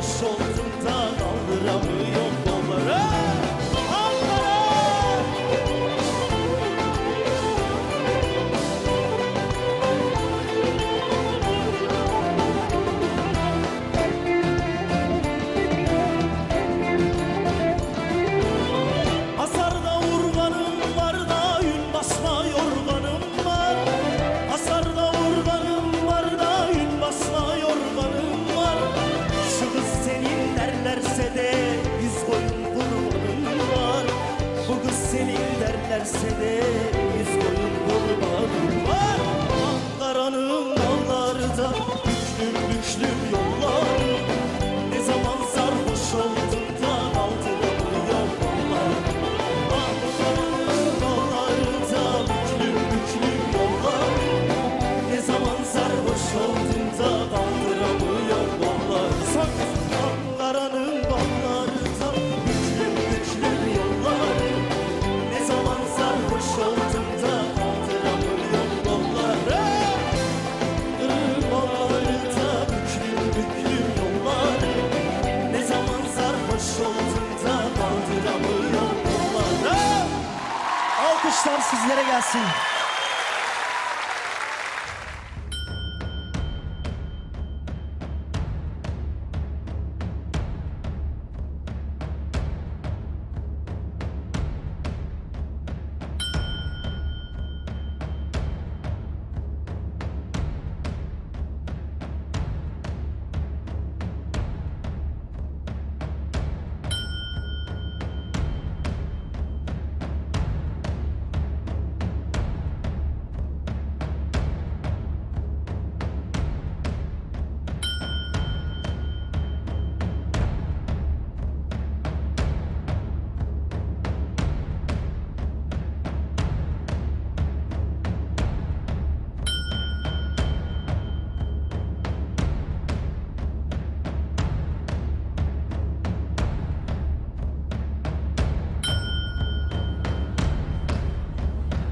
sarhoş oldum da kaldıramıyorum kolları. Ankara! Hasarda urganım var da yün basma yorganım var. Hasarda urganım var da yün basma yorganım var. Şu kız senin derlerse de yüz koyun kurbanım var. Bu kız senin derlerse de yüz koyun kurbanım var. Ankara'nın dağları da güçlüm güçlüm yolları. Ne zaman sarhoş oldum da kaldıramıyorum kolları. Ankara'nın dağları da güçlüm güçlüm yolları. Ne zaman sarhoş oldum da kaldıramıyorum kolları. Ankara'nın dağları da güçlüm güçlüm yolları. Ne zaman sarhoş oldum da kaldıramıyorum kolları. Yolları da büklüm büklüm yolları. Ne zaman sarhoş oldum da kaldıramıyorum kolları. Alkışlar sizlere gelsin.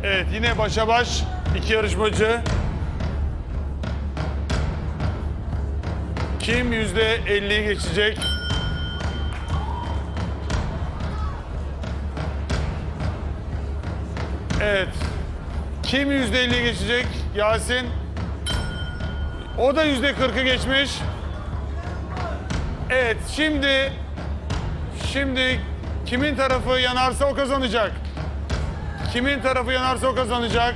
Evet, yine başa baş iki yarışmacı. Kim %50'yi geçecek? Evet. Kim %50'yi geçecek? Yasin. O da %40'ı geçmiş. Evet, şimdi kimin tarafı yanarsa o kazanacak. Kimin tarafı yanarsa o kazanacak.